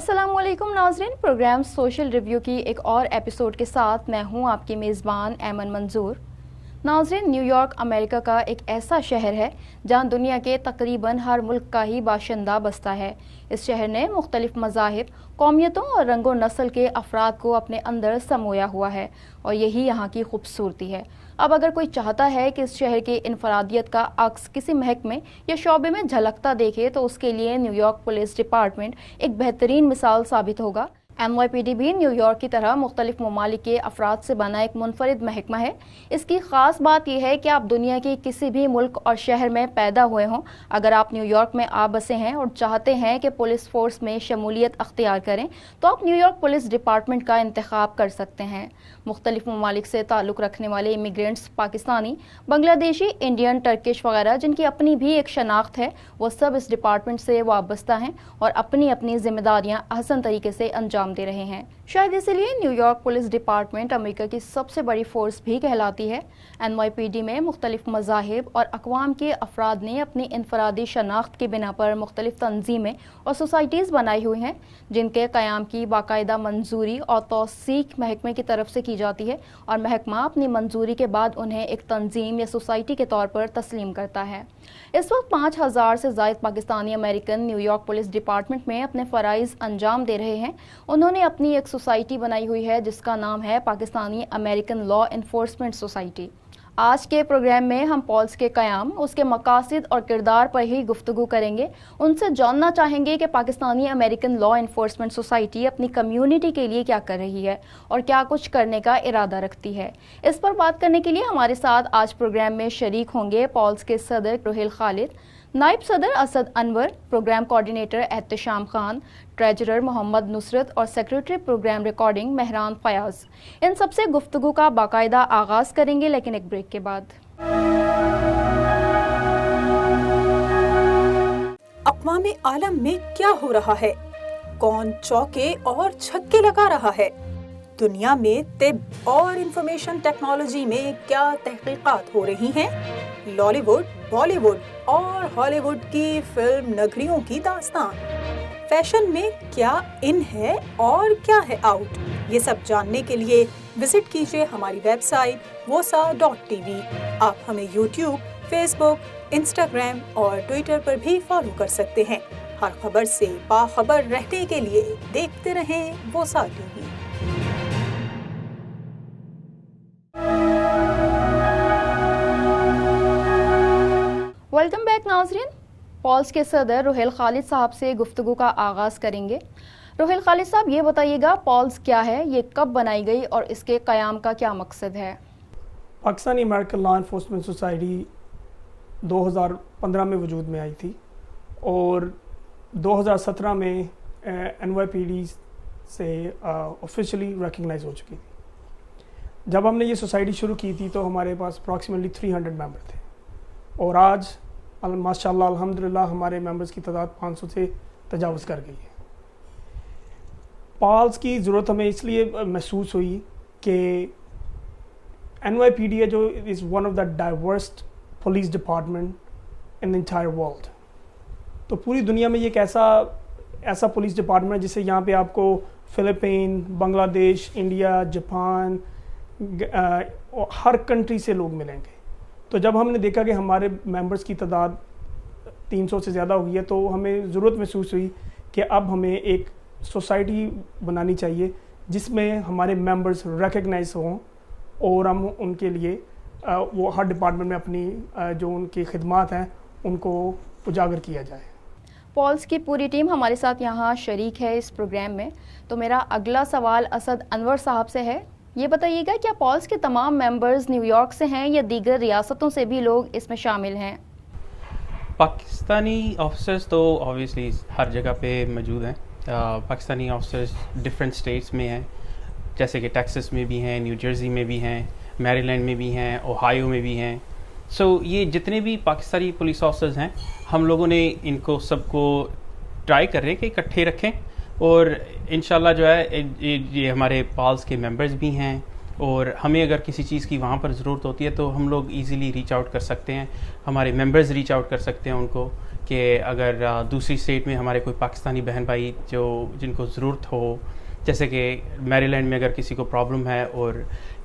अस्सलाम वालेकुम नाज़रीन, प्रोग्राम सोशल रिव्यू की एक और एपिसोड के साथ मैं हूं आपकी मेज़बान ऐमन मंजूर। नाज़रीन, न्यूयॉर्क अमेरिका का एक ऐसा शहर है जहां दुनिया के तकरीबन हर मुल्क का ही बाशिंदा बसता है। इस शहर ने मुख्तलिफ मज़ाहिब, कौमियतों और रंगो नस्ल के अफराद को अपने अंदर समोया हुआ है और यही यहाँ की खूबसूरती है। अब अगर कोई चाहता है कि इस शहर की इनफरादियत का अक्स किसी महकमे या शोबे में झलकता देखे तो उसके लिए न्यूयॉर्क पुलिस डिपार्टमेंट एक बेहतरीन मिसाल साबित होगा। NYPD भी न्यूयॉर्क की तरह मुख्तलिफ ममालिक के अफराद से बना एक मुनफरिद महकमा है। इसकी ख़ास बात यह है कि आप दुनिया के किसी भी मुल्क और शहर में पैदा हुए हों, अगर आप न्यूयॉर्क में आ बसे हैं और चाहते हैं कि पुलिस फोर्स में शमूलियत अख्तियार करें तो आप न्यूयॉर्क पुलिस डिपार्टमेंट का इंतखाब कर सकते हैं। मुख्तलिफ ममालिक से ताल्लुक़ रखने वाले immigrants, Pakistani, Bangladeshi, Indian, Turkish वगैरह जिनकी अपनी भी एक शनाख्त है, वो सब इस डिपार्टमेंट से वाबस्ता हैं और अपनी अपनी जिम्मेदारियाँ अहसन तरीके से अंजाम दे रहे हैं। शायद इसलिए न्यूयॉर्क पुलिस डिपार्टमेंट अमेरिका की सबसे बड़ी फोर्स भी कहलाती है। NYPD में मुख्तलिफ मज़ाहिब और अक़वाम के अफराद ने अपनी इनफरादी शनाख्त की बिना पर मुख्तलिफ तंजीमें और सोसाइटीज़ बनाई हुई हैं जिनके क़याम की बाकायदा मंजूरी और तौसीक महकमे की तरफ से की जाती है और महकमा अपनी मंजूरी के बाद उन्हें एक तंजीम या सोसाइटी के तौर पर तस्लीम करता है। इस वक्त 5000 से ज़ायद Pakistani American New York police department में अपने फ़राइज़ अंजाम दे रहे हैं। उन्होंने अपनी एक सोसाइटी बनाई हुई है जिसका नाम है Pakistani American law enforcement society. आज के प्रोग्राम में हम पॉल्स के क़याम, उसके मकासद और किरदार पर ही गुफ्तगू करेंगे। उनसे जानना चाहेंगे कि Pakistani American law enforcement society अपनी कम्युनिटी के लिए क्या कर रही है और क्या कुछ करने का इरादा रखती है। इस पर बात करने के लिए हमारे साथ आज प्रोग्राम में शरीक होंगे पॉल्स के सदर रुहेल खालिद, नायब सदर Asad Anwar, program coordinator Ehtesham Khan, treasurer Mohammad Nusrat और secretary program recording Mehran Fayaz. इन सबसे गुफ्तगू का बाकायदा आगाज़ करेंगे लेकिन एक ब्रेक के बाद। अक़वामे आलम में क्या हो रहा है? कौन चौके और छक्के लगा रहा है? दुनिया में तिब और इंफॉर्मेशन टेक्नोलॉजी में क्या तहकीकात हो रही हैं? लॉलीवुड, बॉलीवुड और हॉलीवुड की फिल्म नगरियों की दास्तान। फैशन में क्या इन है और क्या है आउट? ये सब जानने के लिए विजिट कीजिए हमारी वेबसाइट wosa.tv। आप हमें यूट्यूब, फेसबुक, इंस्टाग्राम और ट्विटर पर भी फॉलो कर सकते हैं। हर खबर से बाखबर रहने के लिए देखते रहें WOSA TV। वेलकम बैक नाज़रीन। पॉल्स के सदर रुहेल खालिद साहब से गुफ्तगू का आगाज़ करेंगे। रुहेल खालिद साहब, ये बताइएगा पॉल्स क्या है, ये कब बनाई गई और इसके क़याम का क्या मकसद है? Pakistani American law enforcement society 2015 में वजूद में आई थी और 2017 में NYPD से ऑफिशियली रिकग्नाइज हो चुकी थी। जब हमने ये सोसाइटी शुरू की थी तो हमारे पास अप्रॉक्सीमेटली 300 मेंबर थे और आज माशाल्लाह अल्हम्दुलिल्लाह हमारे मेंबर्स की तादाद 500 से तजावज़ कर गई है। पॉल्स की ज़रूरत हमें इसलिए महसूस हुई कि NYPD है जो is one of the diversest police department in the entire world. तो पूरी दुनिया में ये एक ऐसा पुलिस डिपार्टमेंट है जिससे यहाँ पे आपको फ़िलिपीन, बांग्लादेश, इंडिया, जापान, हर कंट्री से लोग मिलेंगे। तो जब हमने देखा कि हमारे मेंबर्स की तादाद 300 से ज़्यादा हो गई है तो हमें ज़रूरत महसूस हुई कि अब हमें एक सोसाइटी बनानी चाहिए जिसमें हमारे मेंबर्स रिकग्नाइज हों और हम उनके लिए वो हर डिपार्टमेंट में अपनी जो उनकी खिदमात हैं उनको उजागर किया जाए। पॉल्स की पूरी टीम हमारे साथ यहाँ शरीक है इस प्रोग्राम में, तो मेरा अगला सवाल असद अनवर साहब से है। ये बताइएगा क्या पॉल्स के तमाम मेंबर्स न्यूयॉर्क से हैं या दीगर रियासतों से भी लोग इसमें शामिल हैं? पाकिस्तानी ऑफिसर्स तो ऑब्वियसली हर जगह पे मौजूद हैं। पाकिस्तानी ऑफिसर्स डिफरेंट स्टेट्स में हैं, जैसे कि टेक्सास में भी हैं, न्यू जर्सी में भी हैं, मैरीलैंड में भी हैं, ओहायो में भी हैं। सो ये जितने भी पाकिस्तानी पुलिस ऑफिसर्स हैं, हम लोगों ने इनको सबको ट्राई कर रहे हैं कि इकट्ठे रखें और इंशाल्लाह जो है ये हमारे पॉल्स के मेंबर्स भी हैं और हमें अगर किसी चीज़ की वहाँ पर ज़रूरत होती है तो हम लोग इजीली रीच आउट कर सकते हैं, हमारे मेंबर्स रीच आउट कर सकते हैं उनको کہ اگر دوسری اسٹیٹ میں ہمارے کوئی پاکستانی بہن بھائی جن کو ضرورت ہو، جیسے کہ میری لینڈ میں اگر کسی کو پرابلم ہے اور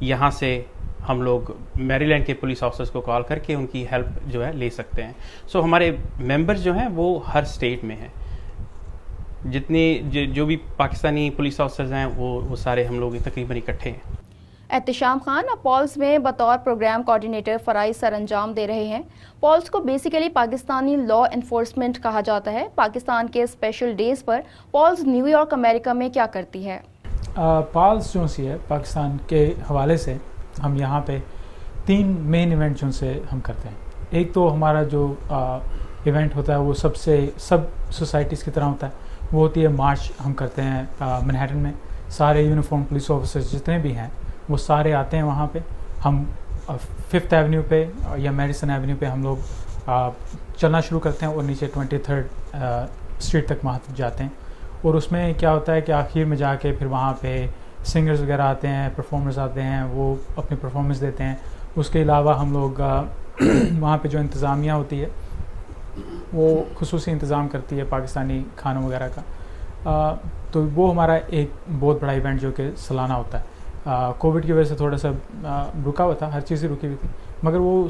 یہاں سے ہم لوگ میری لینڈ کے پولیس آفیسرز کو کال کر کے ان کی ہیلپ جو ہے لے سکتے ہیں. سو ہمارے ممبرز جو ہیں وہ ہر اسٹیٹ میں ہیں. جتنے جو بھی پاکستانی پولیس آفیسرز ہیں وہ سارے ہم لوگ تقریباً اکٹھے ہیں. احتشام خان اب پالس میں بطور پروگرام کوآرڈینیٹر فرائض سر انجام دے رہے ہیں. پالس کو بیسیکلی پاکستانی لا انفورسمنٹ کہا جاتا ہے. پاکستان کے اسپیشل ڈیز پر پالس نیو یارک امریکہ میں کیا کرتی ہے؟ پالس جو سی ہے پاکستان کے حوالے سے ہم یہاں پہ 3 مین ایونٹ جو سے ہم کرتے ہیں. ایک تو ہمارا جو ایونٹ ہوتا ہے وہ سب سوسائٹیز کی طرح ہوتا ہے. وہ ہوتی ہے مارچ ہم کرتے ہیں منہیٹن میں. سارے یونیفارم پولیس آفیسرز جتنے بھی ہیں وہ سارے آتے ہیں وہاں پہ. ہم 5th ایونیو پہ یا میڈیسن ایونیو پہ ہم لوگ چلنا شروع کرتے ہیں اور نیچے 23rd اسٹریٹ تک وہاں تک جاتے ہیں. اور اس میں کیا ہوتا ہے کہ آخر میں جا کے پھر وہاں پہ سنگرز وغیرہ آتے ہیں, پرفارمرز آتے ہیں, وہ اپنی پرفارمنس دیتے ہیں. اس کے علاوہ ہم لوگ وہاں پہ جو انتظامیہ ہوتی ہے وہ خصوصی انتظام کرتی ہے پاکستانی کھانوں وغیرہ کا. تو وہ ہمارا ایک بہت بڑا ایونٹ جو کہ سالانہ ہوتا ہے. کووڈ کی وجہ سے تھوڑا سا رکا ہوا تھا, ہر چیز ہی رکی ہوئی تھی, مگر وہ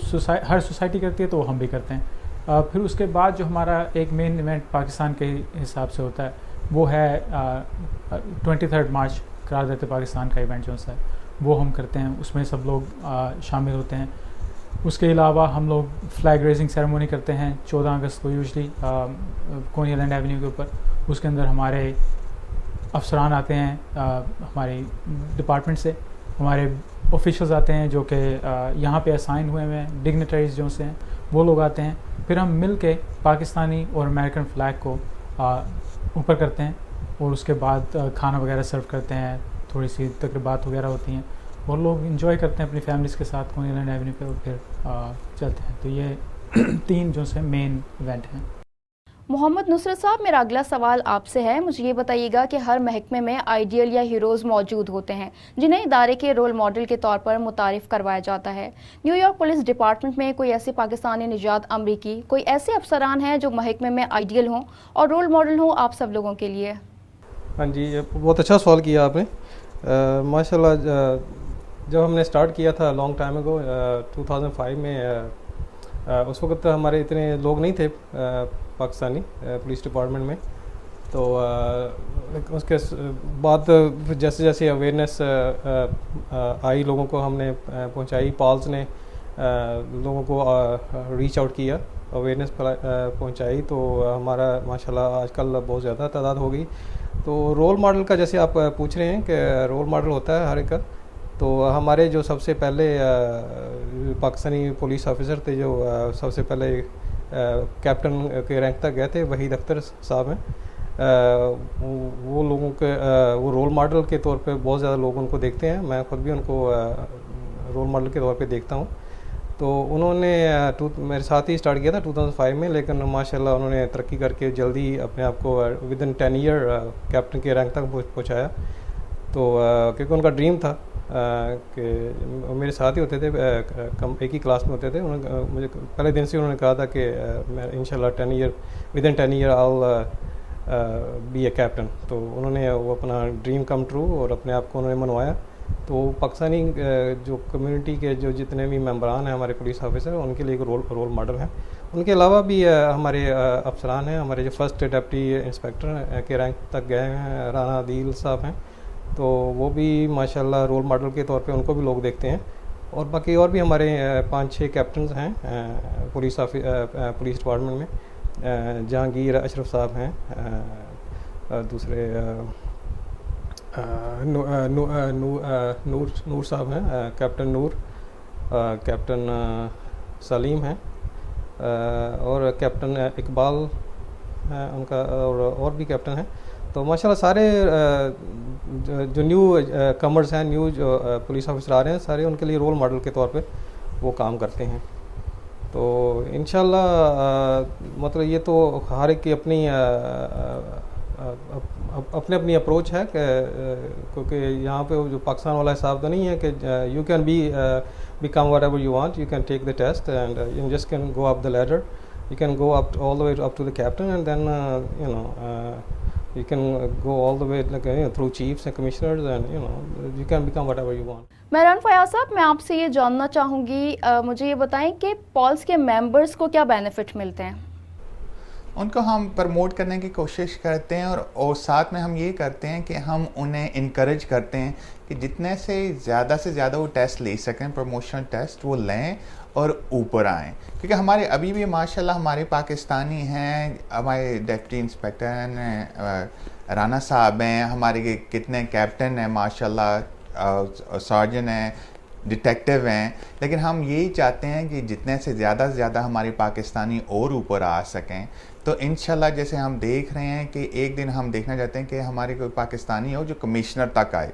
ہر سوسائٹی کرتی ہے تو وہ ہم بھی کرتے ہیں. پھر اس کے بعد جو ہمارا ایک مین ایونٹ پاکستان کے حساب سے ہوتا ہے وہ ہے 23rd مارچ قرار دیتے پاکستان کا ایونٹ جو ہے وہ ہم کرتے ہیں. اس میں سب لوگ شامل ہوتے ہیں. اس کے علاوہ ہم لوگ فلیگ ریزنگ سیریمونی کرتے ہیں 14 اگست کو یوزلی کونی آئلینڈ ایونیو کے اوپر. اس کے اندر ہمارے افسران آتے ہیں ہمارے ڈپارٹمنٹ سے, ہمارے آفیشلز آتے ہیں جو کہ یہاں پہ اسائن ہوئے ہیں, ڈگنیٹریز جو سے ہیں وہ لوگ آتے ہیں. پھر ہم مل کے پاکستانی اور امریکن فلیگ کو اوپر کرتے ہیں اور اس کے بعد کھانا وغیرہ سرو کرتے ہیں, تھوڑی سی تقریبات وغیرہ ہوتی ہیں اور لوگ انجوائے کرتے ہیں اپنی فیملیز کے ساتھ کونی آئلینڈ ایونیو پہ, اور پھر چلتے ہیں. تو یہ 3 جو سے مین ایونٹ ہیں. محمد نصرت صاحب, میرا اگلا سوال آپ سے ہے. مجھے یہ بتائیے گا کہ ہر محکمے میں آئیڈیل یا ہیروز موجود ہوتے ہیں جنہیں ادارے کے رول ماڈل کے طور پر متعارف کروایا جاتا ہے. نیو یارک پولیس ڈپارٹمنٹ میں کوئی ایسے پاکستانی نژاد امریکی, کوئی ایسے افسران ہیں جو محکمے میں آئیڈیل ہوں اور رول ماڈل ہوں آپ سب لوگوں کے لیے؟ ہاں جی, بہت اچھا سوال کیا آپ نے. ماشاء اللہ جب ہم نے اسٹارٹ کیا تھا لانگ ٹائم اگو 2005 میں, اس وقت ہمارے اتنے لوگ نہیں تھے پاکستانی پولیس ڈپارٹمنٹ میں. تو اس کے بعد جیسے جیسے اویئرنیس آئی لوگوں کو ہم نے پہنچائی, پالس نے لوگوں کو ریچ آؤٹ کیا, اویئرنیس پہنچائی, تو ہمارا ماشاءاللہ آج کل بہت زیادہ تعداد ہو گئی. تو رول ماڈل کا جیسے آپ پوچھ رہے ہیں کہ رول ماڈل ہوتا ہے ہر ایک کا, تو ہمارے جو سب سے پہلے پاکستانی پولیس آفیسر تھے جو سب سے پہلے کیپٹن کے رینک تک گئے تھے, وحید اختر صاحب ہیں. وہ لوگوں کے وہ رول ماڈل کے طور پہ بہت زیادہ لوگ ان کو دیکھتے ہیں. میں خود بھی ان کو رول ماڈل کے طور پہ دیکھتا ہوں. تو انہوں نے میرے ساتھ ہی اسٹارٹ کیا تھا 2005 میں, لیکن ماشاءاللہ انہوں نے ترقی کر کے جلدی اپنے آپ کو ودن 10 ایئر کیپٹن کے رینک تک پہنچایا. تو کیونکہ ان کا ڈریم تھا کہ میرے ساتھ ہی ہوتے تھے, ایک ہی کلاس میں ہوتے تھے. مجھے پہلے دن سے انہوں نے کہا تھا کہ میں انشاءاللہ within 10 year I'll be a captain. تو انہوں نے وہ اپنا ڈریم کم ٹرو اور اپنے آپ کو انہوں نے منوایا. تو پاکستانی جو کمیونٹی کے جو جتنے بھی ممبران ہیں ہمارے پولیس آفیسر, ان کے لیے ایک رول ماڈل ہیں. ان کے علاوہ بھی ہمارے افسران ہیں, ہمارے جو فرسٹ ڈپٹی انسپیکٹر کے رینک تک گئے ہیں رانا عدیل صاحب ہیں, تو وہ بھی ماشاءاللہ رول ماڈل کے طور پہ ان کو بھی لوگ دیکھتے ہیں. اور باقی اور بھی ہمارے 5-6 کیپٹنز ہیں پولیس ڈپارٹمنٹ میں. جہانگیر اشرف صاحب ہیں, دوسرے نور صاحب ہیں, کیپٹن نور, کیپٹن سلیم ہیں, اور کیپٹن اقبال ہیں ان کا, اور بھی کیپٹن ہیں. تو ماشاءاللہ سارے جو نیو کمرز ہیں, نیو جو پولیس آفیسر آ رہے ہیں, سارے ان کے لیے رول ماڈل کے طور پہ وہ کام کرتے ہیں. تو انشاءاللہ مطلب یہ تو ہر ایک کی اپنی اپنی اپروچ ہے, کہ کیونکہ یہاں پہ جو پاکستان والا حساب تو نہیں ہے کہ you can become what ever you want, you can take the test and you just can go up the leader. you can go all the way up to the captain, and then you can go all the way through chiefs and commissioners, and you can become whatever you want. Mehran Fayaz साहब, मैं आपसे ये जानना चाहूँगी, मुझे ये बताएं कि पॉल्स के मेंबर्स को क्या बेनिफिट मिलते हैं? उनको हम प्रमोट करने की कोशिश करते हैं और साथ में हम ये करते हैं कि हम उन्हें इनकरेज करते हैं कि जितने से ज़्यादा वो टेस्ट ले सकें, प्रमोशनल टेस्ट वो लें और ऊपर आएँ, क्योंकि हमारे अभी भी माशाल्लाह हमारे पाकिस्तानी हैं, हमारे डिप्टी इंस्पेक्टर हैं, राना साहब हैं, हमारे कितने कैप्टन हैं माशाल्लाह, सर्जन हैं, डिटेक्टिव हैं, लेकिन हम यही चाहते हैं कि जितने से ज़्यादा हमारे पाकिस्तानी और ऊपर आ सकें। तो इंशाल्लाह जैसे हम देख रहे हैं कि एक दिन हम देखना चाहते हैं कि हमारे कोई पाकिस्तानी हो जो कमिश्नर तक आए,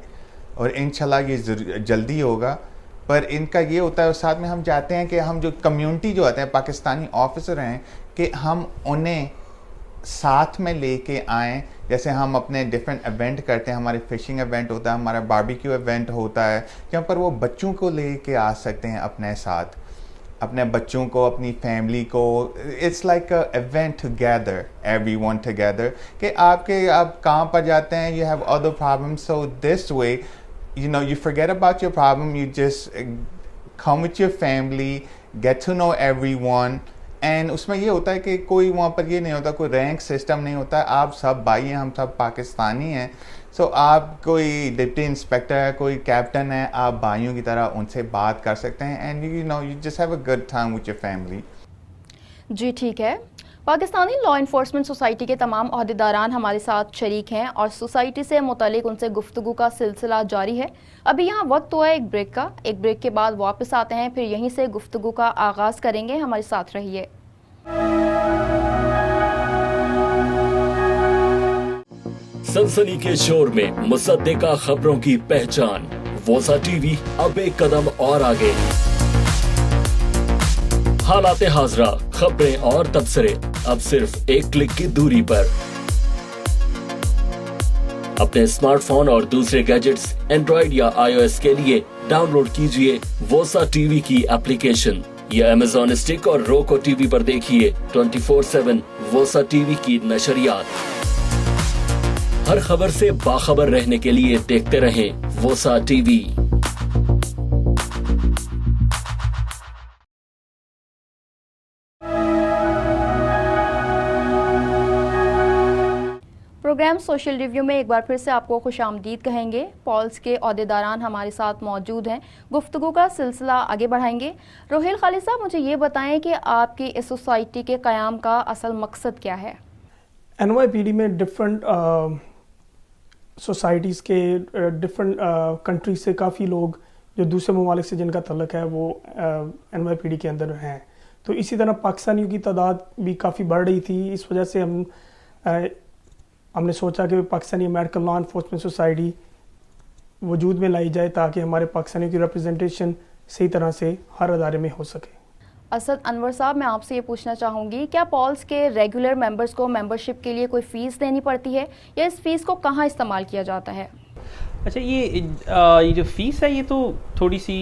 और इंशाल्लाह ये जल्दी होगा। पर इनका ये होता है, और साथ में हम चाहते हैं कि हम जो कम्युनिटी जो आते हैं पाकिस्तानी ऑफिसर हैं कि हम उन्हें साथ में लेके आएँ। जैसे हम अपने डिफरेंट इवेंट करते हैं, हमारे फिशिंग इवेंट होता है, हमारा बारबेक्यू इवेंट होता है, जहाँ पर वो बच्चों को लेके आ सकते हैं अपने साथ, अपने बच्चों को, अपनी फैमिली को। It's like a event together, everyone together, कि आप कहाँ पर जाते हैं, you have other problems, so this way you forget about your problem, you just come with your family, get to know everyone. And उसमें ये होता है कि कोई वहाँ पर ये नहीं होता, कोई रैंक सिस्टम नहीं होता है, आप सब भाई हैं, हम सब पाकिस्तानी हैं। सो आप कोई डिप्टी इंस्पेक्टर है, कोई कैप्टन है, आप भाइयों की तरह उनसे बात कर सकते हैं, and you just have a good time with your family. जी ठीक है। पाकिस्तानी लॉ इन्फोर्समेंट सोसाइटी के तमाम अहदेदारान हमारे साथ शरीक हैं और सोसाइटी से मुतालिक उनसे गुफ्तगू का सिलसिला जारी है। अभी यहाँ वक्त हुआ है एक ब्रेक का। एक ब्रेक के बाद वापस आते हैं, फिर यहीं से गुफ्तगू का आगाज़ करेंगे। हमारे साथ रहिए। सनसनी के शोर में मुसद्दिका खबरों की पहचान, वोसा टीवी अब एक कदम और आगे। हालाते हाजरा, खबरें और तबसरे अब सिर्फ एक क्लिक की दूरी पर। अपने स्मार्टफोन और दूसरे गैजेट्स एंड्रॉइड या iOS के लिए डाउनलोड कीजिए वोसा टीवी की एप्लीकेशन, या Amazon स्टिक और रोको टीवी पर देखिए 24/7 वोसा टीवी की नशरियात। हर खबर से बाखबर रहने के लिए देखते रहें वोसा टीवी। प्रोग्राम सोशल रिव्यू में एक बार फिर से आपको खुशामदीद कहेंगे। पॉल्स के अहदेदारान हमारे साथ मौजूद हैं, गुफ्तगू का सिलसिला आगे बढ़ाएंगे। रोहिल खालिद साहब, मुझे ये बताएं कि आपकी इस सोसाइटी के क़याम का असल मकसद क्या है? NYPD में डिफरेंट सोसाइटीज़ के डिफरेंट कंट्रीज से काफ़ी लोग जो दूसरे ममालिक से जिनका तल्लुक़ है वो NYPD के अंदर हैं। तो इसी तरह पाकिस्तानियों की तादाद भी काफ़ी बढ़ रही थी। इस वजह से हमने सोचा कि Pakistani American law enforcement society वजूद में लाई जाए ताकि हमारे पाकिस्तानियों की रिप्रेजेंटेशन सही तरह से हर अदारे में हो सके। असद अनवर साहब, मैं आपसे ये पूछना चाहूँगी, क्या पॉल्स के रेगुलर मेंबर्स को मेंबरशिप के लिए कोई फ़ीस देनी पड़ती है, या इस फ़ीस को कहाँ इस्तेमाल किया जाता है? अच्छा, ये जो फ़ीस है ये तो थोड़ी सी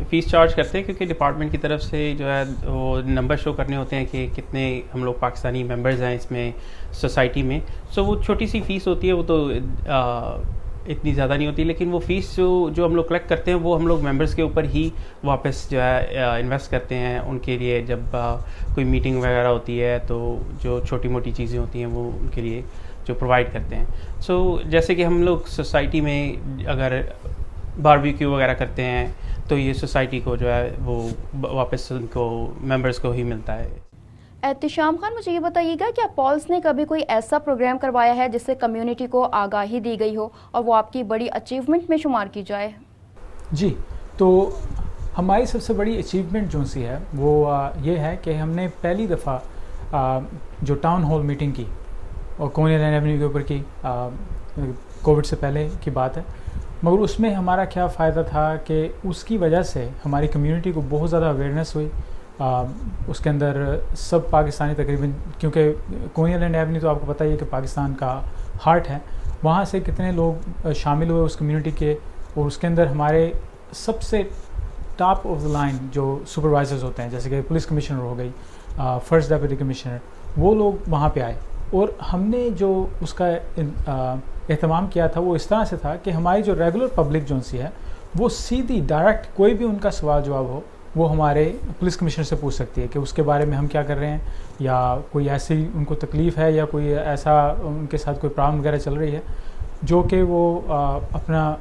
फ़ीस चार्ज करते हैं, क्योंकि डिपार्टमेंट की तरफ से जो है वो नंबर शो करने होते हैं कि कितने हम लोग पाकिस्तानी मेंबर्स हैं इसमें सोसाइटी में। सो वो छोटी सी फ़ीस होती है, वो तो इतनी ज़्यादा नहीं होती, लेकिन वो फ़ीस जो हम लोग कलेक्ट करते हैं वो हम लोग मेंबर्स के ऊपर ही वापस जो है इन्वेस्ट करते हैं उनके लिए। जब कोई मीटिंग वगैरह होती है तो जो छोटी मोटी चीज़ें होती हैं वो उनके लिए जो प्रोवाइड करते हैं। सो जैसे कि हम लोग सोसाइटी में अगर बारबेक्यू वगैरह करते हैं तो ये सोसाइटी को जो है वो वापस उनको मेंबर्स को ही मिलता है। एहतिशाम खान, मुझे ये बताइएगा, क्या पॉल्स ने कभी कोई ऐसा प्रोग्राम करवाया है जिससे कम्युनिटी को आगाही दी गई हो और वो आपकी बड़ी अचीवमेंट में शुमार की जाए? जी, तो हमारी सबसे बड़ी अचीवमेंट जो सी है वो ये है कि हमने पहली दफ़ा जो टाउन हॉल मीटिंग की और कोनियल एवेन्यू के ऊपर की, कोविड से पहले की बात है, मगर उसमें हमारा क्या फ़ायदा था कि उसकी वजह से हमारी कम्युनिटी को बहुत ज़्यादा अवेयरनेस हुई। उसके अंदर सब पाकिस्तानी तकरीबन, क्योंकि कोनियल एवेन्यू तो आपको पता ही है कि पाकिस्तान का हार्ट है, वहाँ से कितने लोग शामिल हुए उस कम्युनिटी के, और उसके अंदर हमारे सबसे टॉप ऑफ द लाइन जो सुपरवाइजर्स होते हैं, जैसे कि पुलिस कमिश्नर हो गई, فرسٹ ڈیپٹی کمشنر، وہ لوگ وہاں پہ آئے، اور ہم نے جو اس کا اہتمام کیا تھا وہ اس طرح سے تھا کہ ہماری جو ریگولر پبلک جو سی ہے وہ سیدھی ڈائریکٹ کوئی بھی ان کا سوال جواب ہو وہ ہمارے پولیس کمشنر سے پوچھ سکتی ہے کہ اس کے بارے میں ہم کیا کر رہے ہیں، یا کوئی ایسی ان کو تکلیف ہے یا کوئی ایسا ان کے ساتھ کوئی پرابلم وغیرہ چل رہی ہے جو کہ وہ اپنا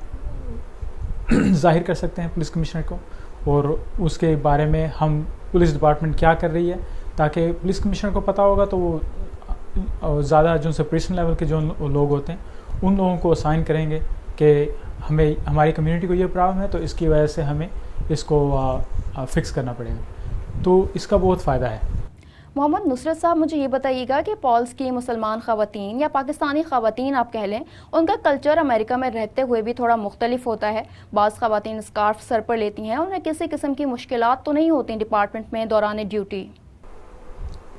ظاہر کر سکتے ہیں پولیس کمشنر کو، اور اس کے بارے میں ہم پولیس ڈپارٹمنٹ کیا کر رہی ہے، تاکہ پولیس کمشنر کو پتہ ہوگا تو وہ زیادہ جو پریشن لیول کے جو لوگ ہوتے ہیں ان لوگوں کو اسائن کریں گے کہ ہمیں ہماری کمیونٹی کو یہ پرابلم ہے تو اس کی وجہ سے ہمیں اس کو فکس کرنا پڑے گا، تو اس کا بہت فائدہ ہے۔ محمد نصرت صاحب، مجھے یہ بتائیے گا کہ پالس کی مسلمان خواتین یا پاکستانی خواتین آپ کہہ لیں، ان کا کلچر امریکہ میں رہتے ہوئے بھی تھوڑا مختلف ہوتا ہے۔ بعض خواتین اسکارف سر پر لیتی ہیں، انہیں کسی قسم کی مشکلات تو نہیں ہوتی ڈپارٹمنٹ میں دوران ڈیوٹی؟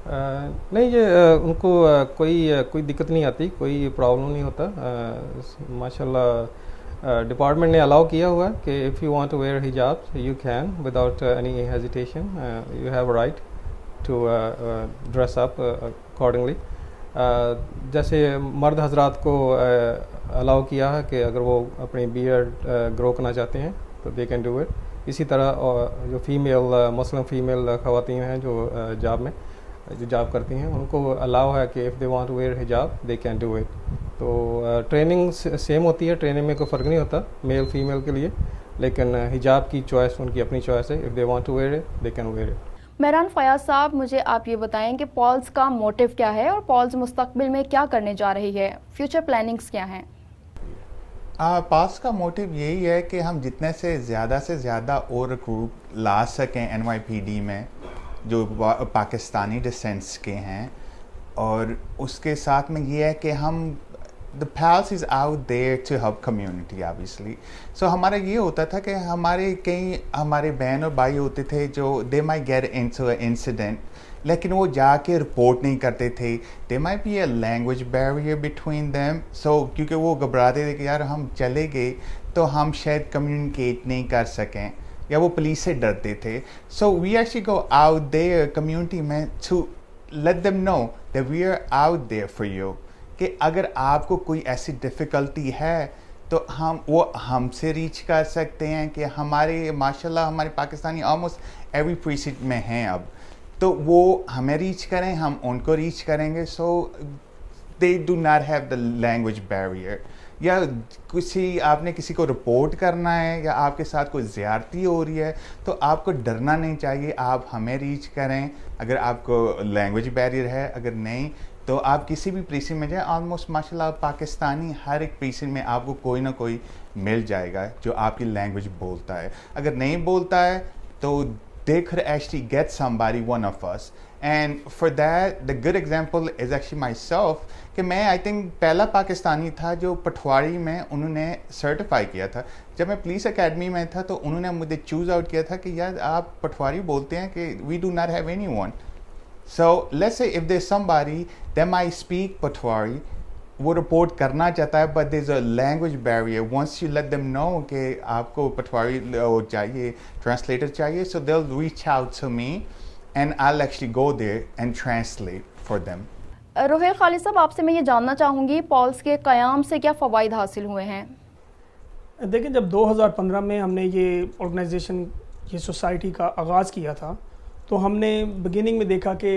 نہیں، یہ ان کو کوئی دقت نہیں آتی، کوئی پرابلم نہیں ہوتا۔ ماشاء اللہ ڈپارٹمنٹ نے الاؤ کیا ہوا ہے کہ if you want to wear hijab you can without any hesitation, you have a right to dress up accordingly. جیسے مرد حضرات کو الاؤ کیا ہے کہ اگر وہ اپنی بیئرڈ گرو کرنا چاہتے ہیں تو دے کین ڈو اٹ۔ اسی طرح جو مسلم فیمیل خواتین ہیں جو جاب کرتی ہیں ان کو الاؤ ہے کہ if they want to wear حجاب دے کین ڈو اٹ۔ تو ٹریننگ سیم ہوتی ہے، ٹریننگ میں کوئی فرق نہیں ہوتا میل فیمیل کے لیے، لیکن حجاب کی چوائس ان کی اپنی چوائس ہے، if they want to wear it they can wear it. Mehran Fayaz صاحب، مجھے آپ یہ بتائیں کہ پالس کا موٹو کیا ہے اور پالس مستقبل میں کیا کرنے جا رہی ہے، فیوچر پلاننگز کیا ہیں؟ پالس کا موٹو یہی ہے کہ ہم جتنے سے زیادہ اور ریکروٹ لا سکیں NYPD میں جو پاکستانی ڈسینس کے ہیں، اور اس کے ساتھ میں یہ ہے کہ ہم the pals is out there to help community obviously. So ہمارا یہ ہوتا تھا کہ ہمارے بہن اور بھائی ہوتے تھے جو they might get into an incident لیکن وہ جا کے رپورٹ نہیں کرتے تھے. there might be a language barrier between them, so کیونکہ وہ گھبراتے تھے کہ یار ہم چلے گئے تو ہم شاید کمیونیکیٹ نہیں کر سکیں، یا وہ پولیس سے ڈرتے تھے. so we actually go out there community میں to let them know that we are out there for you, کہ اگر آپ کو کوئی ایسی ڈیفیکلٹی ہے تو وہ ہم سے ریچ کر سکتے ہیں. کہ ہمارے ماشاءاللہ ہمارے پاکستانی آلموسٹ ایوری پریسیڈ میں ہیں اب، تو وہ ہمیں ریچ کریں، ہم ان کو ریچ کریں گے. So they do not have the language barrier. یا آپ نے کسی کو رپورٹ کرنا ہے یا آپ کے ساتھ کوئی زیادتی ہو رہی ہے تو آپ کو ڈرنا نہیں چاہیے، آپ ہمیں ریچ کریں اگر آپ کو لینگویج بیریئر ہے. اگر نہیں تو آپ کسی بھی پریسن میں جائیں، آلموسٹ ماشاء اللہ پاکستانی ہر ایک پریسن میں آپ کو کوئی نہ کوئی مل جائے گا جو آپ کی لینگویج بولتا ہے. اگر نہیں بولتا ہے تو they could actually get somebody, one of us. And for that, the good example is actually myself, کہ میں I think پہلا پاکستانی تھا جو پٹواری میں انہوں نے سرٹیفائی کیا تھا. جب میں پولیس اکیڈمی میں تھا تو انہوں نے مجھے چوز آؤٹ کیا تھا کہ یار آپ پٹواری بولتے ہیں کہ we do not have anyone. So let's say if there's somebody that might speak Patwari, وہ رپورٹ کرنا چاہتا ہے but there's a language barrier. Once you let them know کہ آپ کو پٹواری چاہیے، ٹرانسلیٹر چاہیے, so they'll reach out to me and I'll actually go there and translate for them. Raheel خالد صاحب، آپ سے میں یہ جاننا چاہوں گی پالس کے قیام سے کیا فوائد حاصل ہوئے ہیں؟ دیکھیں، جب 2015 میں ہم نے یہ آرگنائزیشن، یہ سوسائٹی کا آغاز کیا تھا تو ہم نے بگننگ میں دیکھا کہ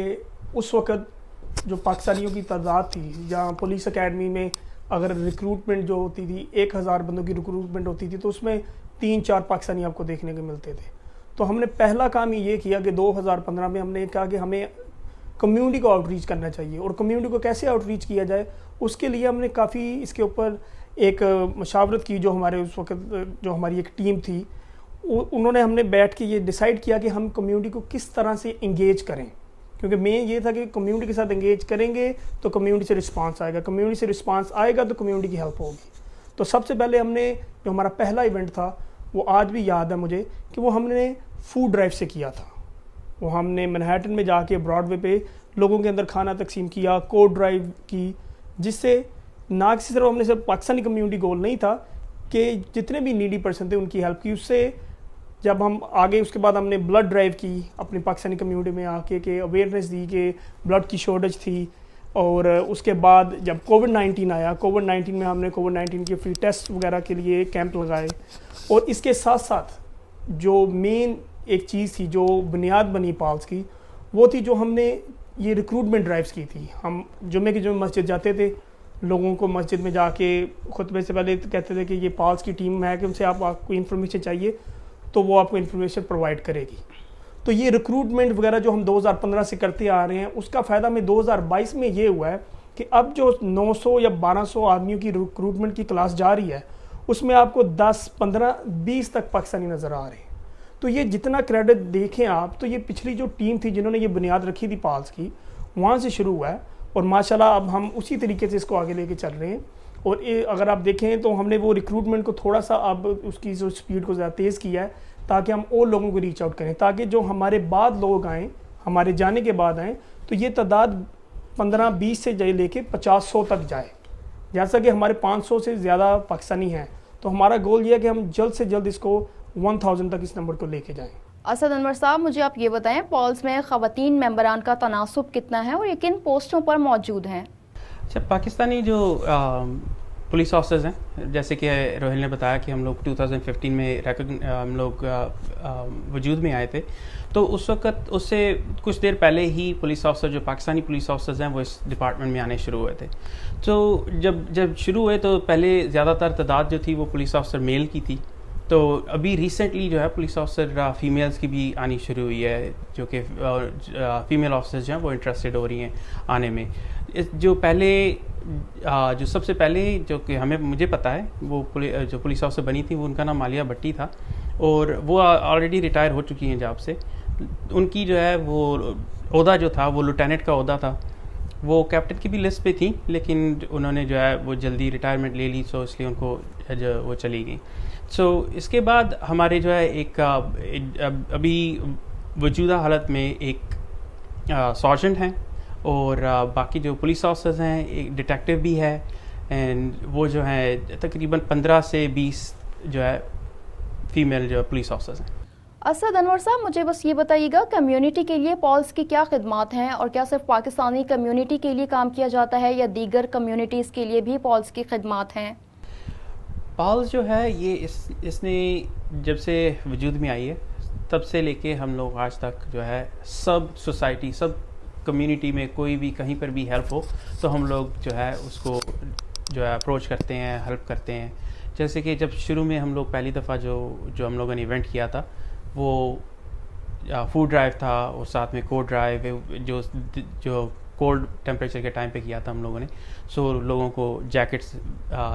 اس وقت جو پاکستانیوں کی تعداد تھی، جہاں پولیس اکیڈمی میں اگر ریکروٹمنٹ جو ہوتی تھی 1000 بندوں کی ریکروٹمنٹ ہوتی تھی تو اس میں 3-4 پاکستانی آپ کو دیکھنے کو ملتے تھے. تو ہم نے پہلا کام یہ کیا کہ 2015 میں ہم نے کہا کہ ہمیں کمیونٹی کو آؤٹ ریچ کرنا چاہیے. اور کمیونٹی کو کیسے آؤٹ ریچ کیا جائے، اس کے لیے ہم نے کافی اس کے اوپر ایک مشاورت کی. جو ہمارے اس وقت جو ہماری ایک ٹیم تھی، انہوں نے ہم نے بیٹھ کے یہ ڈیسائیڈ کیا کہ ہم کمیونٹی کو کس طرح سے انگیج کریں، کیونکہ مین یہ تھا کہ کمیونٹی کے ساتھ انگیج کریں گے تو کمیونٹی سے رسپانس آئے گا، کمیونٹی سے رسپانس آئے گا تو کمیونٹی کی ہیلپ ہوگی. تو سب سے پہلے ہم نے جو ہمارا پہلا ایونٹ تھا وہ آج بھی یاد ہے مجھے کہ وہ ہم نے فوڈ ڈرائیو سے کیا تھا. وہ ہم نے منہیٹن میں جا کے براڈ وے پہ لوگوں کے اندر کھانا تقسیم کیا، کوڈ ڈرائیو کی، جس سے نہ کسی طرح ہم نے صرف پاکستانی کمیونٹی گول نہیں تھا کہ جتنے بھی نیڈی پرسن تھے ان کی ہیلپ کی. اس سے جب ہم آگے اس کے بعد ہم نے بلڈ ڈرائیو کی اپنی پاکستانی کمیونٹی میں آ کے کہ اویئرنیس دی کہ بلڈ کی شارٹیج تھی. اور اس کے بعد جب کووڈ-19 آیا, کووڈ-19 میں ہم نے کووڈ-19 کے فری ٹیسٹ وغیرہ کے لیے کیمپ لگائے. اور اس کے ساتھ ساتھ جو مین ایک چیز تھی جو بنیاد بنی پالس کی, وہ تھی جو ہم نے یہ ریکروٹمنٹ ڈرائیوز کی تھی. ہم جمعے کے جمعے مسجد جاتے تھے, لوگوں کو مسجد میں جا کے خطبے سے پہلے کہتے تھے کہ یہ پالس کی ٹیم ہے کہ ان سے آپ کو انفارمیشن چاہیے تو وہ آپ کو انفارمیشن پرووائڈ کرے گی. تو یہ ریکروٹمنٹ وغیرہ جو ہم 2015 سے کرتے آ رہے ہیں, اس کا فائدہ میں 2022 میں یہ ہوا ہے کہ اب جو 900 یا 1200 آدمیوں کی ریکروٹمنٹ کی کلاس جا رہی ہے, اس میں آپ کو 10, 15, 20 تک پاکستانی نظر آ رہے ہیں. تو یہ جتنا کریڈٹ دیکھیں آپ, تو یہ پچھلی جو ٹیم تھی جنہوں نے یہ بنیاد رکھی تھی پالس کی, وہاں سے شروع ہوا ہے. اور ماشاءاللہ اب ہم اسی طریقے سے اس کو آگے لے کے چل رہے ہیں. اور اگر آپ دیکھیں تو ہم نے وہ ریکروٹمنٹ کو تھوڑا سا اب اس کی جو سپیڈ کو زیادہ تیز کیا ہے تاکہ ہم اور لوگوں کو ریچ آؤٹ کریں, تاکہ جو ہمارے بعد لوگ آئیں, ہمارے جانے کے بعد آئیں, تو یہ تعداد 15-20 سے لے کے 50-100 تک جائے. جیسا کہ ہمارے 500 سے زیادہ پاکستانی ہیں, تو ہمارا گول یہ ہے کہ ہم جلد سے جلد اس کو 1000 تک اس نمبر کو لے کے جائیں. اسد انور صاحب, مجھے آپ یہ بتائیں پالس میں خواتین ممبران کا تناسب کتنا ہے اور یہ کن پوسٹوں پر موجود ہیں؟ اچھا, پاکستانی جو پولیس آفیسرز ہیں, جیسے کہ روہل نے بتایا کہ ہم لوگ 2015 میں ہم لوگ وجود میں آئے تھے, تو اس وقت اس سے کچھ دیر پہلے ہی پولیس آفیسر جو پاکستانی پولیس آفیسرز ہیں وہ اس ڈپارٹمنٹ میں آنے شروع ہوئے تھے. تو جب شروع ہوئے تو پہلے زیادہ تر تعداد جو تھی وہ پولیس آفیسر میل کی تھی. تو ابھی ریسنٹلی جو ہے پولیس آفیسر فیمیلز کی بھی آنی شروع ہوئی ہے, جو کہ فیمیل آفیسرز جو ہیں وہ انٹرسٹڈ ہو رہی ہیں آنے میں. جو پہلے جو سب سے پہلے جو کہ مجھے پتہ ہے وہ جو پولیس آفیسر بنی تھی وہ ان کا نام عالیہ بھٹی تھا, اور وہ آلریڈی ریٹائر ہو چکی ہیں جاب سے. ان کی جو ہے وہ عہدہ جو تھا وہ لیفٹیننٹ کا عہدہ تھا. وہ کیپٹن کی بھی لسٹ پہ تھیں, لیکن انہوں نے جو ہے وہ جلدی ریٹائرمنٹ لے لی, سو اس لیے ان کو جو وہ چلی گئی. سو اس کے بعد ہمارے جو ہے ایک ابھی موجودہ حالت میں ایک سارجنٹ ہیں, اور باقی جو پولیس آفیسرز ہیں ایک ڈیٹیکٹیو بھی ہے, اینڈ وہ جو ہیں تقریباً 15 سے 20 جو ہے فیمیل جو پولیس آفیسرز ہیں. اسد انور صاحب, مجھے بس یہ بتائیے گا کمیونٹی کے لیے پالس کی کیا خدمات ہیں, اور کیا صرف پاکستانی کمیونٹی کے لیے کام کیا جاتا ہے یا دیگر کمیونٹیز کے لیے بھی پالس کی خدمات ہیں؟ پالس جو ہے یہ اس نے جب سے وجود میں آئی ہے تب سے لے کے ہم لوگ آج تک جو ہے سب سوسائٹی, سب کمیونٹی میں کوئی بھی کہیں پر بھی ہیلپ ہو تو ہم لوگ جو ہے اس کو جو ہے اپروچ کرتے ہیں, ہیلپ کرتے ہیں. جیسے کہ جب شروع میں ہم لوگ پہلی دفعہ جو ہم لوگوں نے ایونٹ کیا تھا وہ فوڈ ڈرائیو تھا, اور ساتھ میں کوڈ ڈرائیو جو کولڈ ٹیمپریچر کے ٹائم پہ کیا تھا ہم لوگوں نے. سو لوگوں کو جیکٹس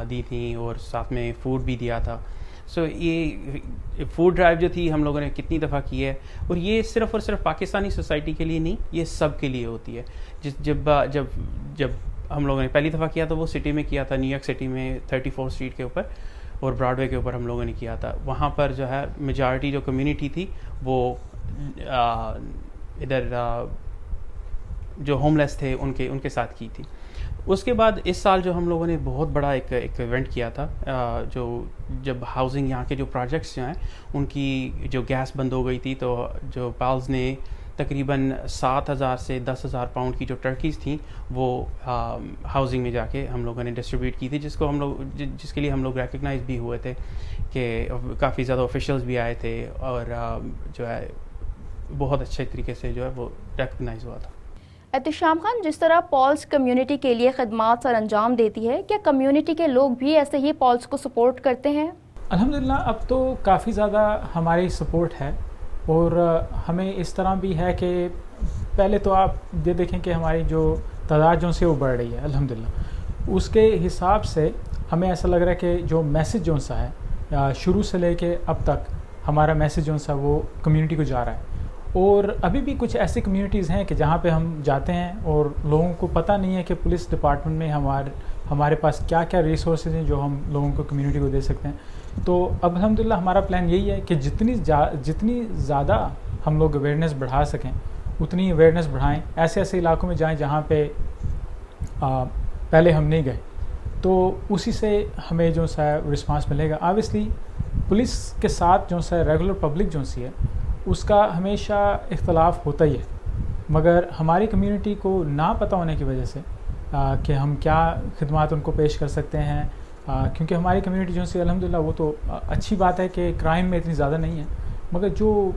دی تھیں اور ساتھ میں فوڈ بھی دیا تھا. سو یہ فوڈ ڈرائیو جو تھی ہم لوگوں نے کتنی دفعہ کی ہے, اور یہ صرف اور صرف پاکستانی سوسائٹی کے لیے نہیں, یہ سب کے لیے ہوتی ہے. جب ہم لوگوں نے پہلی دفعہ کیا تو وہ سٹی میں کیا تھا, نیو یارک سٹی میں 34 اسٹریٹ کے اوپر اور براڈ وے کے اوپر ہم لوگوں نے کیا تھا. وہاں پر جو ہے میجارٹی جو کمیونٹی تھی وہ ادھر جو ہوم لیس تھے ان کے ساتھ کی تھی. اس کے بعد اس سال جو ہم لوگوں نے بہت بڑا ایک ایونٹ کیا تھا, جب ہاؤسنگ یہاں کے جو پروجیکٹس جو ہیں ان کی جو گیس بند ہو گئی تھی, تو جو پالس نے تقریباً 7,000 سے 10,000 پاؤنڈ کی جو ٹرکیز تھیں وہ ہاؤسنگ میں جا کے ہم لوگوں نے ڈسٹریبیوٹ کی تھی, جس کے لیے ہم لوگ ریکگنائز بھی ہوئے تھے کہ کافی زیادہ آفیشلز بھی آئے تھے, اور جو ہے بہت اچھے طریقے سے جو ہے وہ ریکگنائز ہوا تھا. احتشام خان, جس طرح پالس کمیونٹی کے لیے خدمات سر انجام دیتی ہے, کیا کمیونٹی کے لوگ بھی ایسے ہی پالس کو سپورٹ کرتے ہیں؟ الحمدللہ اب تو کافی زیادہ ہماری سپورٹ ہے, اور ہمیں اس طرح بھی ہے کہ پہلے تو آپ یہ دیکھیں کہ ہماری جو تعداد جو سے وہ بڑھ رہی ہے الحمدللہ, اس کے حساب سے ہمیں ایسا لگ رہا ہے کہ جو میسج جو سا ہے شروع سے لے کے اب تک ہمارا میسج جو سا وہ کمیونٹی کو جا رہا ہے. اور ابھی بھی کچھ ایسی کمیونٹیز ہیں کہ جہاں پہ ہم جاتے ہیں اور لوگوں کو پتہ نہیں ہے کہ پولیس ڈپارٹمنٹ میں ہمارے پاس کیا کیا ریسورسز ہیں جو ہم لوگوں کو کمیونٹی کو دے سکتے ہیں. تو اب الحمدللہ ہمارا پلان یہی ہے کہ جتنی زیادہ ہم لوگ اویئرنیس بڑھا سکیں اتنی اویئرنیس بڑھائیں. ایسے علاقوں میں جائیں جہاں پہ پہلے ہم نہیں گئے, تو اسی سے ہمیں جو سا رسپانس ملے گا. آبویسلی पुलिस के साथ जो सा रेगुलर पब्लिक जो सी है उसका हमेशा इख्तलाफ होता ही है, मगर हमारी कम्युनिटी को ना पता होने की वजह से कि हम क्या खिदमात उनको पेश कर सकते हैं, क्योंकि हमारी कम्युनिटी जो सी अल्हम्दुलिल्लाह वो तो अच्छी बात है कि क्राइम में इतनी ज़्यादा नहीं है, मगर जो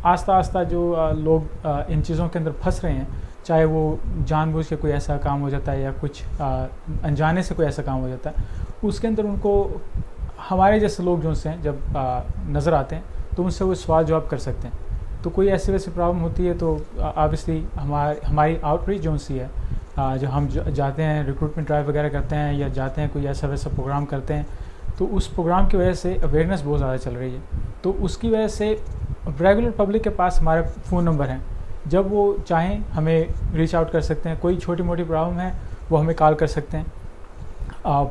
आस्ता आस्ता जो लोग इन चीज़ों के अंदर फंस रहे हैं, चाहे वो जानबूझ के कोई ऐसा काम हो जाता है या कुछ अनजाने से कोई ऐसा काम हो जाता है, उसके अंदर उनको हमारे जैसे लोग जो से हैं जब नज़र आते हैं तो उनसे वो सवाल जवाब कर सकते हैं। तो कोई ऐसी वैसी प्रॉब्लम होती है तो ऑब्वियसली हमारी आउटरीच जो सी है, जो हम जाते हैं रिक्रूटमेंट ड्राइव वगैरह करते हैं या जाते हैं कोई ऐसा वैसा प्रोग्राम करते हैं, तो उस प्रोग्राम की वजह से अवेयरनेस बहुत ज़्यादा चल रही है, तो उसकी वजह से रेगुलर पब्लिक के पास हमारे फ़ोन नंबर हैं, जब वो चाहें हमें रीच आउट कर सकते हैं। कोई छोटी मोटी प्रॉब्लम है वो हमें कॉल कर सकते हैं,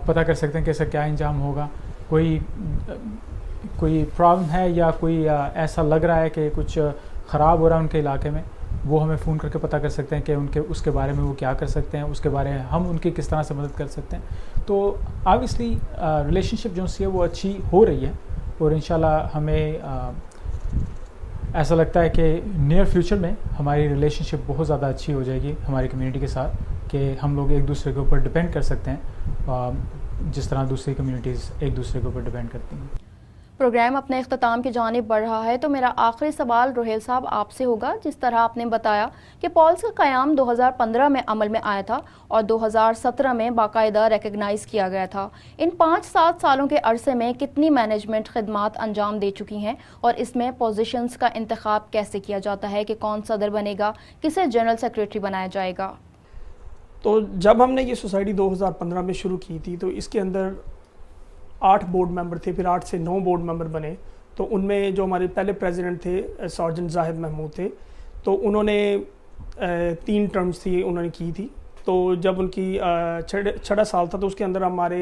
पता कर सकते हैं कि इसका क्या इंजाम होगा। कोई प्रॉब्लम है या कोई ऐसा लग रहा है कि कुछ ख़राब हो रहा है उनके इलाके में, वो हमें फ़ोन करके पता कर सकते हैं कि उनके उसके बारे में वो क्या कर सकते हैं, उसके बारे में हम उनकी किस तरह से मदद कर सकते हैं। तो ऑब्वियसली रिलेशनशिप जो सी है वो अच्छी हो रही है और इंशाल्लाह हमें ऐसा लगता है कि नियर फ्यूचर में हमारी रिलेशनशिप बहुत ज़्यादा अच्छी हो जाएगी हमारी कम्युनिटी के साथ, कि हम लोग एक दूसरे के ऊपर डिपेंड कर सकते हैं जिस तरह दूसरी कम्युनिटीज़ एक दूसरे के ऊपर डिपेंड करती हैं। प्रोग्राम अपने अख्ताम की जानिब बढ़ रहा है, तो मेरा आखिरी सवाल रोहेल साहब आपसे होगा। जिस तरह आपने बताया कि पॉल्स का क़याम 2015 में अमल में आया था और 2017 में बाकायदा रिकग्नाइज़ किया गया था, इन 5-7 सालों के अरसे में कितनी मैनेजमेंट खिदमात अंजाम दे चुकी हैं और इसमें पोजीशंस का इंतखाब कैसे किया जाता है कि कौन सदर बनेगा, किसे जनरल सेक्रेटरी बनाया जाएगा? तो जब हमने ये सोसाइटी 2015 में शुरू की थी तो इसके अंदर 8 बोर्ड मेंबर थे, फिर 8 से 9 बोर्ड मेंबर बने। तो उनमें जो हमारे पहले प्रेसिडेंट थे सर्जन जाहिद महमूद थे, तो उन्होंने 3 टर्म्स थी उन्होंने की थी। तो जब उनकी 6वां साल था तो उसके अंदर हमारे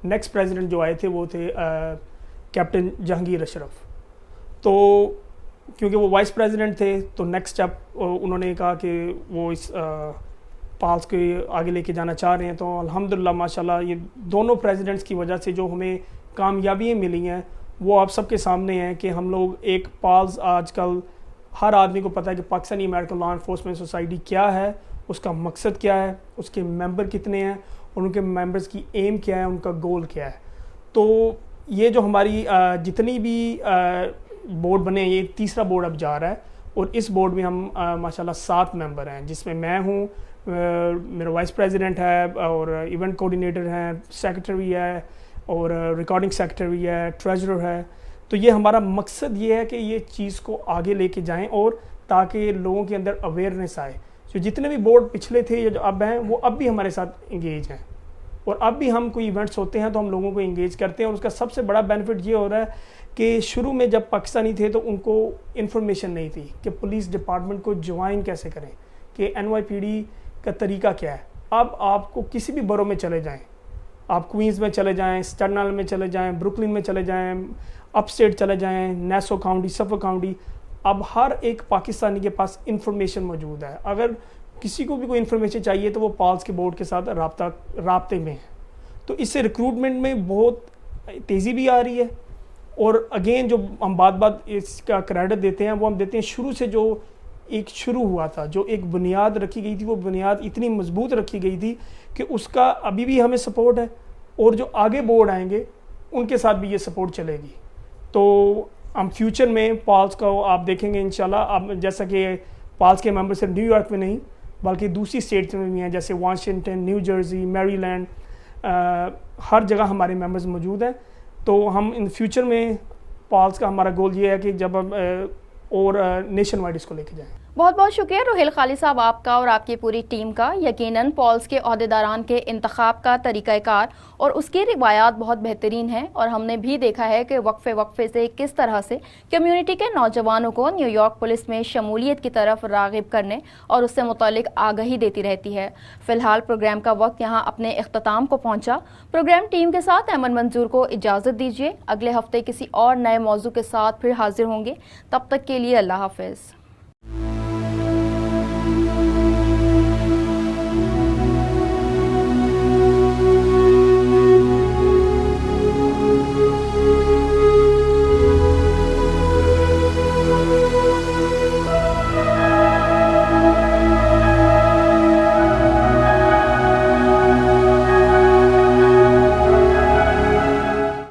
नेक्स्ट प्रेसिडेंट जो आए थे वो थे कैप्टन जहांगीर अशरफ। तो क्योंकि वो वाइस प्रेसिडेंट थे तो नेक्स्ट स्टेप उन्होंने कहा कि वो इस पाल्स के आगे लेके जाना चाह रहे हैं। तो अल्हम्दुलिल्लाह माशाल्लाह ये दोनों प्रेसिडेंट्स की वजह से जो हमें कामयाबियाँ मिली हैं वो आप सबके सामने हैं कि हम लोग एक पाल्स, आजकल हर आदमी को पता है कि Pakistani American law enforcement society क्या है, उसका मकसद क्या है, उसके मेंबर कितने हैं और उनके मेंबर्स की एम क्या है, उनका गोल क्या है। तो ये जो हमारी जितनी भी बोर्ड बने हैं, ये तीसरा बोर्ड अब जा रहा है और इस बोर्ड में हम माशाल्लाह 7 मेंबर हैं, जिसमें मैं हूँ, मेरा वाइस प्रेसिडेंट है और इवेंट कोऑर्डिनेटर हैं, सेक्रेटरी है और रिकॉर्डिंग सेक्रेटरी है, ट्रेजरर है। तो ये हमारा मकसद ये है कि ये चीज़ को आगे लेके जाएं और ताकि लोगों के अंदर अवेयरनेस आए। जो जितने भी बोर्ड पिछले थे या जो अब हैं वो अब भी हमारे साथ इंगेज हैं और अब भी हम कोई इवेंट्स होते हैं तो हम लोगों को इंगेज करते हैं। और उसका सबसे बड़ा बेनिफिट ये हो रहा है कि शुरू में जब पाकिस्तानी थे तो उनको इन्फॉर्मेशन नहीं थी कि पुलिस डिपार्टमेंट को ज्वाइन कैसे करें, कि NYPD का तरीका क्या है। अब आपको किसी भी बरो में चले जाएं, आप क्वींस में चले जाएं, स्टेटन आइलैंड में चले जाएं, ब्रुकलिन में चले जाएं, अपस्टेट चले जाएं, नेसो काउंटी, सफोक काउंटी, अब हर एक पाकिस्तानी के पास इंफॉर्मेशन मौजूद है। अगर किसी को भी कोई इन्फॉर्मेशन चाहिए तो वो पाल्स के बोर्ड के साथ राब्ते में है। तो इससे रिक्रूटमेंट में बहुत तेज़ी भी आ रही है। और अगेन जो हम बात इसका क्रेडिट देते हैं वो हम देते हैं शुरू से जो एक शुरू हुआ था, जो एक बुनियाद रखी गई थी, वो बुनियाद इतनी मजबूत रखी गई थी कि उसका अभी भी हमें सपोर्ट है और जो आगे बोर्ड आएंगे उनके साथ भी ये सपोर्ट चलेगी। तो हम फ्यूचर में पाल्स को आप देखेंगे इंशाल्लाह। अब जैसा कि पाल्स के मेंबर सिर्फ न्यूयॉर्क में नहीं बल्कि दूसरी स्टेट्स में भी हैं, जैसे वाशिंगटन, न्यू जर्सी, मैरीलैंड, हर जगह हमारे मेंबर्स मौजूद हैं। तो हम इन फ्यूचर में पाल्स का हमारा गोल ये है कि जब हम और नेशन वाइड इसको लेके जाएं। बहुत बहुत शुक्रिया रोहेल खालिद साहब आपका और आपकी पूरी टीम का। यकीनन पॉल्स के अहदेदारान के इंतखाब का तरीक़ाकार और उसकी रिवायात बहुत बेहतरीन है और हमने भी देखा है कि वक्फे से किस तरह से कम्युनिटी के नौजवानों को न्यूयॉर्क पुलिस में शमूलियत की तरफ राग़िब करने और उससे मुतालिक आगाही देती रहती है। फ़िलहाल प्रोग्राम का वक्त यहाँ अपने इख्तिताम को पहुँचा। प्रोग्राम टीम के साथ अमन मंजूर को इजाज़त दीजिए। अगले हफ्ते किसी और नए मौजू के साथ फिर हाजिर होंगे। तब तक के लिए अल्लाह हाफ़िज़।